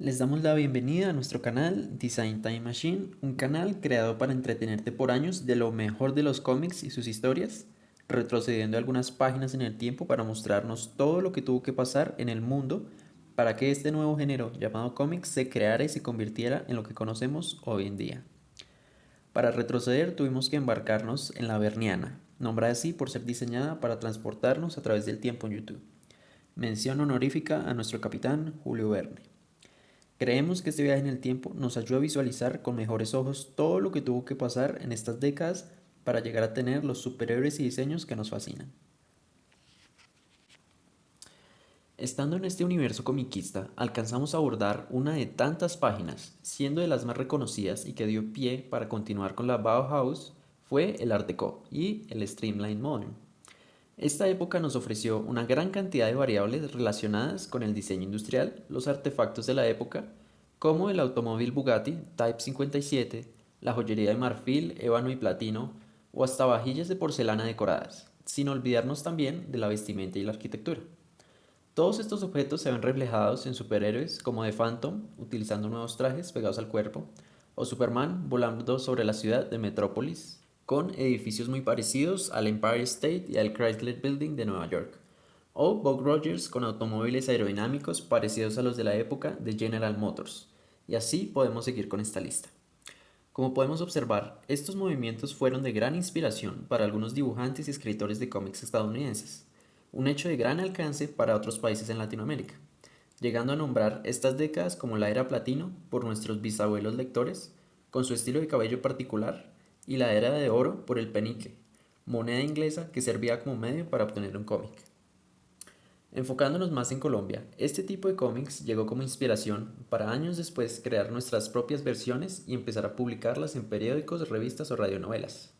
Les damos la bienvenida a nuestro canal Design Time Machine, un canal creado para entretenerte por años de lo mejor de los cómics y sus historias, retrocediendo algunas páginas en el tiempo para mostrarnos todo lo que tuvo que pasar en el mundo para que este nuevo género llamado cómics se creara y se convirtiera en lo que conocemos hoy en día. Para retroceder tuvimos que embarcarnos en la Verniana, nombrada así por ser diseñada para transportarnos a través del tiempo en YouTube. Mención honorífica a nuestro capitán Julio Verne. Creemos que este viaje en el tiempo nos ayuda a visualizar con mejores ojos todo lo que tuvo que pasar en estas décadas para llegar a tener los superhéroes y diseños que nos fascinan. Estando en este universo comiquista, alcanzamos a abordar una de tantas páginas, siendo de las más reconocidas y que dio pie para continuar con la Bauhaus, fue el Art Deco y el Streamline Modern. Esta época nos ofreció una gran cantidad de variables relacionadas con el diseño industrial, los artefactos de la época, como el automóvil Bugatti Type 57, la joyería de marfil, ébano y platino, o hasta vajillas de porcelana decoradas, sin olvidarnos también de la vestimenta y la arquitectura. Todos estos objetos se ven reflejados en superhéroes como The Phantom, utilizando nuevos trajes pegados al cuerpo, o Superman volando sobre la ciudad de Metrópolis, con edificios muy parecidos al Empire State y al Chrysler Building de Nueva York, o Buck Rogers con automóviles aerodinámicos parecidos a los de la época de General Motors, y así podemos seguir con esta lista. Como podemos observar, estos movimientos fueron de gran inspiración para algunos dibujantes y escritores de cómics estadounidenses, un hecho de gran alcance para otros países en Latinoamérica, llegando a nombrar estas décadas como la era platino por nuestros bisabuelos lectores, con su estilo de cabello particular, y la era de oro por el penique, moneda inglesa que servía como medio para obtener un cómic. Enfocándonos más en Colombia, este tipo de cómics llegó como inspiración para años después crear nuestras propias versiones y empezar a publicarlas en periódicos, revistas o radionovelas.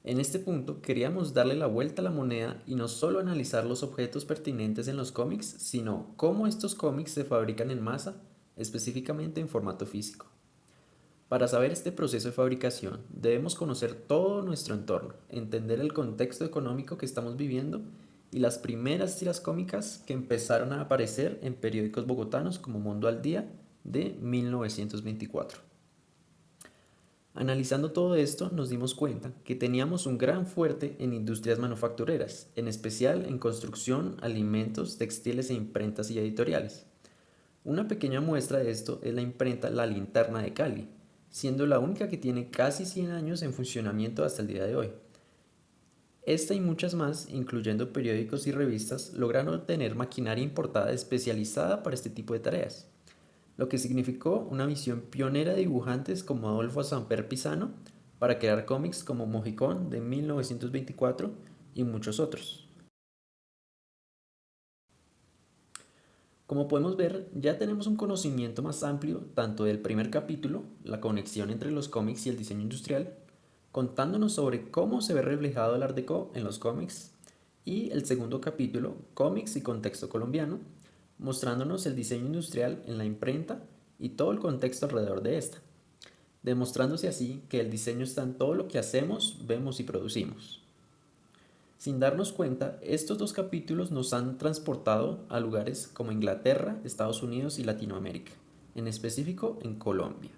En este punto queríamos darle la vuelta a la moneda y no solo analizar los objetos pertinentes en los cómics, sino cómo estos cómics se fabrican en masa, específicamente en formato físico. Para saber este proceso de fabricación, debemos conocer todo nuestro entorno, entender el contexto económico que estamos viviendo y las primeras tiras cómicas que empezaron a aparecer en periódicos bogotanos como Mundo al Día de 1924. Analizando todo esto, nos dimos cuenta que teníamos un gran fuerte en industrias manufactureras, en especial en construcción, alimentos, textiles e imprentas y editoriales. Una pequeña muestra de esto es la imprenta La Linterna de Cali, siendo la única que tiene casi 100 años en funcionamiento hasta el día de hoy. Esta y muchas más, incluyendo periódicos y revistas, lograron obtener maquinaria importada especializada para este tipo de tareas, lo que significó una visión pionera de dibujantes como Adolfo Samper Pizano para crear cómics como Mojicón de 1924 y muchos otros. Como podemos ver, ya tenemos un conocimiento más amplio tanto del primer capítulo, la conexión entre los cómics y el diseño industrial, contándonos sobre cómo se ve reflejado el Art Deco en los cómics, y el segundo capítulo, cómics y contexto colombiano, mostrándonos el diseño industrial en la imprenta y todo el contexto alrededor de esta, demostrándose así que el diseño está en todo lo que hacemos, vemos y producimos. Sin darnos cuenta, estos dos capítulos nos han transportado a lugares como Inglaterra, Estados Unidos y Latinoamérica, en específico en Colombia.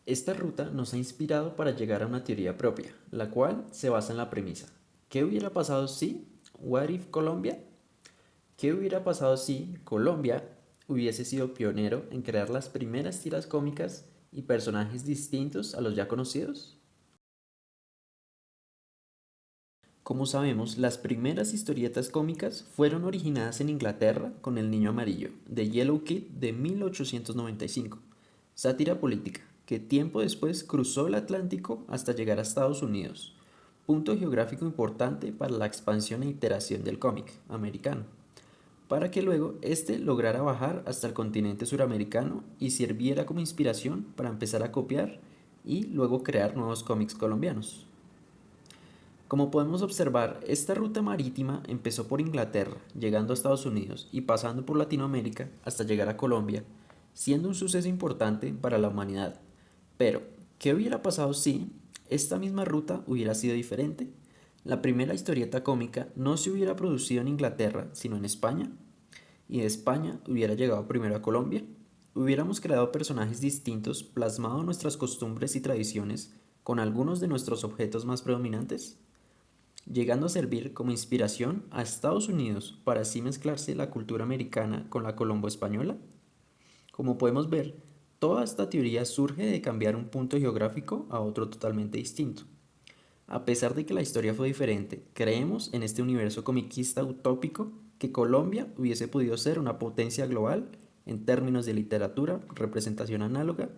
Esta ruta nos ha inspirado para llegar a una teoría propia, la cual se basa en la premisa: ¿qué hubiera pasado si? ¿What if Colombia? ¿Qué hubiera pasado si Colombia hubiese sido pionero en crear las primeras tiras cómicas y personajes distintos a los ya conocidos? Como sabemos, las primeras historietas cómicas fueron originadas en Inglaterra con El Niño Amarillo, de Yellow Kid de 1895, sátira política, que tiempo después cruzó el Atlántico hasta llegar a Estados Unidos, punto geográfico importante para la expansión e iteración del cómic americano, para que luego éste lograra bajar hasta el continente suramericano y sirviera como inspiración para empezar a copiar y luego crear nuevos cómics colombianos. Como podemos observar, esta ruta marítima empezó por Inglaterra, llegando a Estados Unidos y pasando por Latinoamérica hasta llegar a Colombia, siendo un suceso importante para la humanidad. Pero, ¿qué hubiera pasado si esta misma ruta hubiera sido diferente? ¿La primera historieta cómica no se hubiera producido en Inglaterra, sino en España? y de España hubiera llegado primero a Colombia? ¿Hubiéramos creado personajes distintos, plasmado nuestras costumbres y tradiciones con algunos de nuestros objetos más predominantes, llegando a servir como inspiración a Estados Unidos para así mezclarse la cultura americana con la colombo-española? Como podemos ver, toda esta teoría surge de cambiar un punto geográfico a otro totalmente distinto. A pesar de que la historia fue diferente, creemos en este universo comiquista utópico que Colombia hubiese podido ser una potencia global en términos de literatura, representación análoga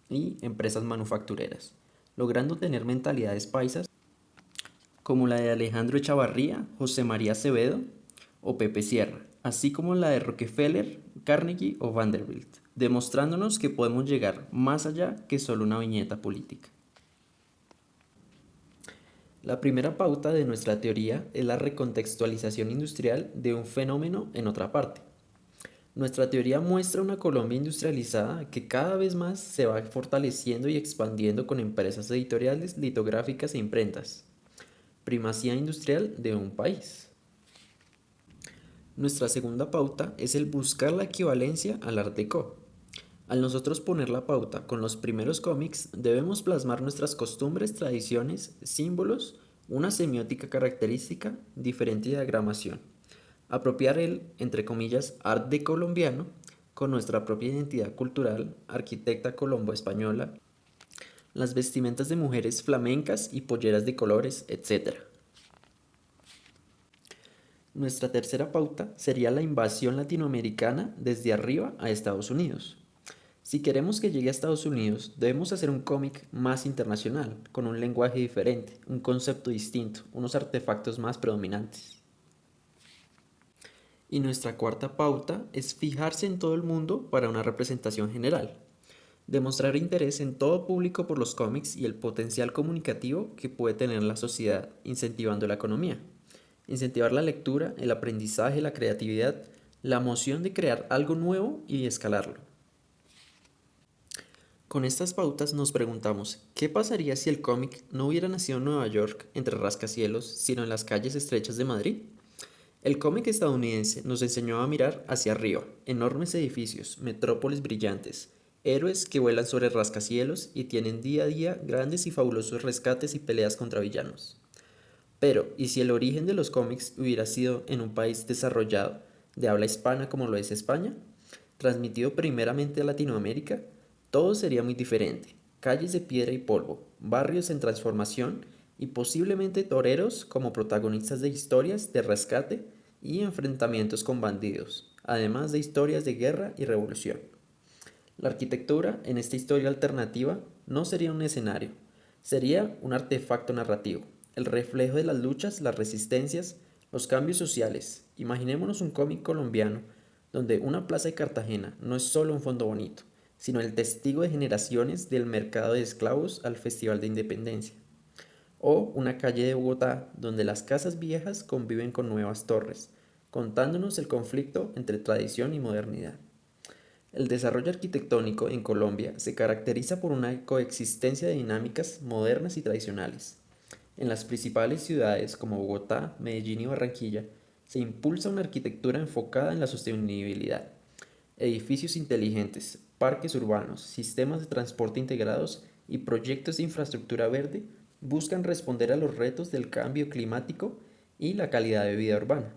y empresas manufactureras, logrando tener mentalidades paisas como la de Alejandro Echavarría, José María Acevedo o Pepe Sierra, así como la de Rockefeller, Carnegie o Vanderbilt, demostrándonos que podemos llegar más allá que solo una viñeta política. La primera pauta de nuestra teoría es la recontextualización industrial de un fenómeno en otra parte. Nuestra teoría muestra una Colombia industrializada que cada vez más se va fortaleciendo y expandiendo con empresas editoriales, litográficas e imprentas. Primacía industrial de un país. Nuestra segunda pauta es el buscar la equivalencia al Art Deco. Al nosotros poner la pauta con los primeros cómics, debemos plasmar nuestras costumbres, tradiciones, símbolos, una semiótica característica, diferente diagramación. Apropiar el, entre comillas, art de colombiano con nuestra propia identidad cultural, arquitecta colombo-española, las vestimentas de mujeres flamencas y polleras de colores, etc. Nuestra tercera pauta sería la invasión latinoamericana desde arriba a Estados Unidos. Si queremos que llegue a Estados Unidos, debemos hacer un cómic más internacional, con un lenguaje diferente, un concepto distinto, unos artefactos más predominantes. Y nuestra cuarta pauta es fijarse en todo el mundo para una representación general. Demostrar interés en todo público por los cómics y el potencial comunicativo que puede tener la sociedad, incentivando la economía. Incentivar la lectura, el aprendizaje, la creatividad, la emoción de crear algo nuevo y escalarlo. Con estas pautas nos preguntamos, ¿qué pasaría si el cómic no hubiera nacido en Nueva York, entre rascacielos, sino en las calles estrechas de Madrid? El cómic estadounidense nos enseñó a mirar hacia arriba, enormes edificios, metrópolis brillantes, héroes que vuelan sobre rascacielos y tienen día a día grandes y fabulosos rescates y peleas contra villanos. Pero, ¿y si el origen de los cómics hubiera sido en un país desarrollado, de habla hispana como lo es España, transmitido primeramente a Latinoamérica? Todo sería muy diferente. Calles de piedra y polvo, barrios en transformación y posiblemente toreros como protagonistas de historias de rescate y enfrentamientos con bandidos, además de historias de guerra y revolución. La arquitectura en esta historia alternativa no sería un escenario, sería un artefacto narrativo, el reflejo de las luchas, las resistencias, los cambios sociales. Imaginémonos un cómic colombiano donde una plaza de Cartagena no es solo un fondo bonito, sino el testigo de generaciones del mercado de esclavos al Festival de Independencia. O una calle de Bogotá donde las casas viejas conviven con nuevas torres, contándonos el conflicto entre tradición y modernidad. El desarrollo arquitectónico en Colombia se caracteriza por una coexistencia de dinámicas modernas y tradicionales. En las principales ciudades como Bogotá, Medellín y Barranquilla se impulsa una arquitectura enfocada en la sostenibilidad. Edificios inteligentes, parques urbanos, sistemas de transporte integrados y proyectos de infraestructura verde buscan responder a los retos del cambio climático y la calidad de vida urbana.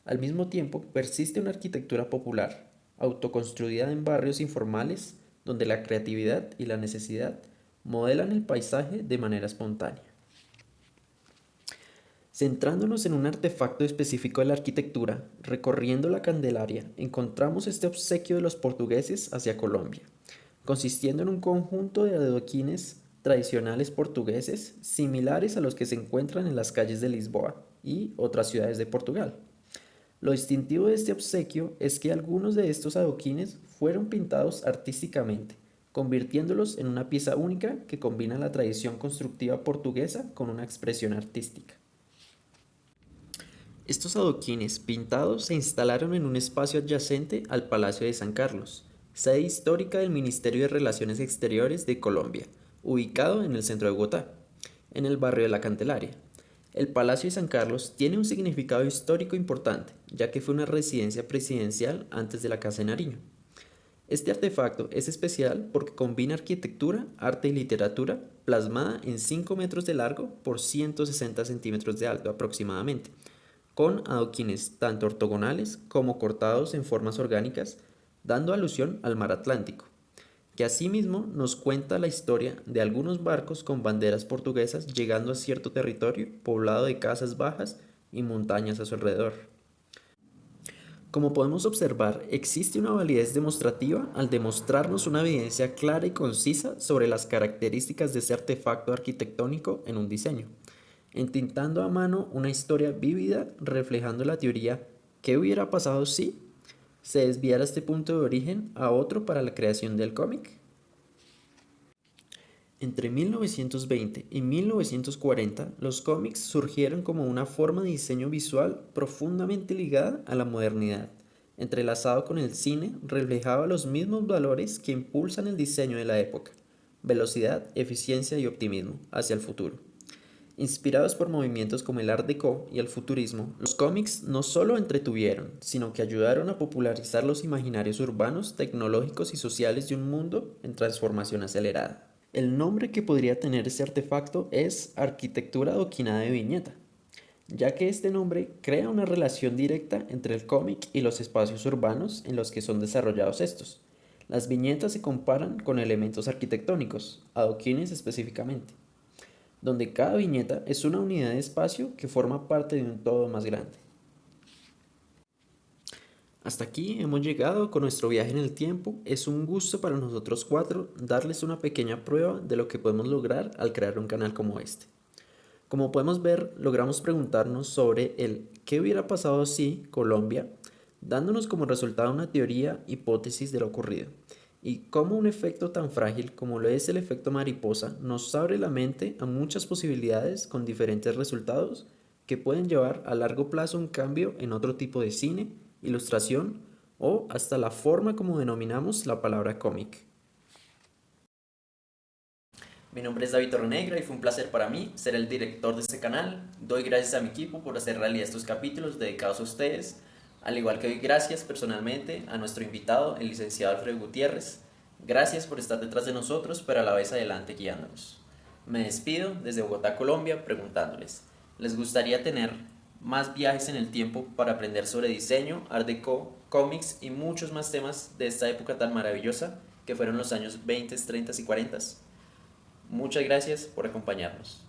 Al mismo tiempo, persiste una arquitectura popular, autoconstruida en barrios informales, donde la creatividad y la necesidad modelan el paisaje de manera espontánea. Centrándonos en un artefacto específico de la arquitectura, recorriendo la Candelaria, encontramos este obsequio de los portugueses hacia Colombia, consistiendo en un conjunto de adoquines tradicionales portugueses similares a los que se encuentran en las calles de Lisboa y otras ciudades de Portugal. Lo distintivo de este obsequio es que algunos de estos adoquines fueron pintados artísticamente, convirtiéndolos en una pieza única que combina la tradición constructiva portuguesa con una expresión artística. Estos adoquines pintados se instalaron en un espacio adyacente al Palacio de San Carlos, sede histórica del Ministerio de Relaciones Exteriores de Colombia, ubicado en el centro de Bogotá, en el barrio de La Candelaria. El Palacio de San Carlos tiene un significado histórico importante, ya que fue una residencia presidencial antes de la Casa de Nariño. Este artefacto es especial porque combina arquitectura, arte y literatura plasmada en 5 metros de largo por 160 centímetros de alto aproximadamente, con adoquines tanto ortogonales como cortados en formas orgánicas, dando alusión al mar Atlántico, que asimismo nos cuenta la historia de algunos barcos con banderas portuguesas llegando a cierto territorio poblado de casas bajas y montañas a su alrededor. Como podemos observar, existe una validez demostrativa al demostrarnos una evidencia clara y concisa sobre las características de ese artefacto arquitectónico en un diseño, entintando a mano una historia vívida reflejando la teoría ¿qué hubiera pasado si se desviara este punto de origen a otro para la creación del cómic? Entre 1920 y 1940, los cómics surgieron como una forma de diseño visual profundamente ligada a la modernidad. Entrelazado con el cine, reflejaba los mismos valores que impulsan el diseño de la época: velocidad, eficiencia y optimismo hacia el futuro. Inspirados por movimientos como el Art Deco y el futurismo, los cómics no solo entretuvieron, sino que ayudaron a popularizar los imaginarios urbanos, tecnológicos y sociales de un mundo en transformación acelerada. El nombre que podría tener este artefacto es arquitectura adoquinada de viñeta, ya que este nombre crea una relación directa entre el cómic y los espacios urbanos en los que son desarrollados estos. Las viñetas se comparan con elementos arquitectónicos, adoquines específicamente, donde cada viñeta es una unidad de espacio que forma parte de un todo más grande. Hasta aquí hemos llegado con nuestro viaje en el tiempo. Es un gusto para nosotros cuatro darles una pequeña prueba de lo que podemos lograr al crear un canal como este. Como podemos ver, logramos preguntarnos sobre el ¿qué hubiera pasado si Colombia?, dándonos como resultado una teoría, hipótesis de lo ocurrido, y cómo un efecto tan frágil como lo es el efecto mariposa nos abre la mente a muchas posibilidades con diferentes resultados que pueden llevar a largo plazo un cambio en otro tipo de cine, ilustración o hasta la forma como denominamos la palabra cómic. Mi nombre es David Torrenegra y fue un placer para mí ser el director de este canal. Doy gracias a mi equipo por hacer realidad estos capítulos dedicados a ustedes, al igual que doy gracias personalmente a nuestro invitado, el licenciado Alfredo Gutiérrez. Gracias por estar detrás de nosotros, pero a la vez adelante guiándonos. Me despido desde Bogotá, Colombia, preguntándoles, ¿les gustaría tener más viajes en el tiempo para aprender sobre diseño, art deco, cómics y muchos más temas de esta época tan maravillosa que fueron los años 20, 30 y 40? Muchas gracias por acompañarnos.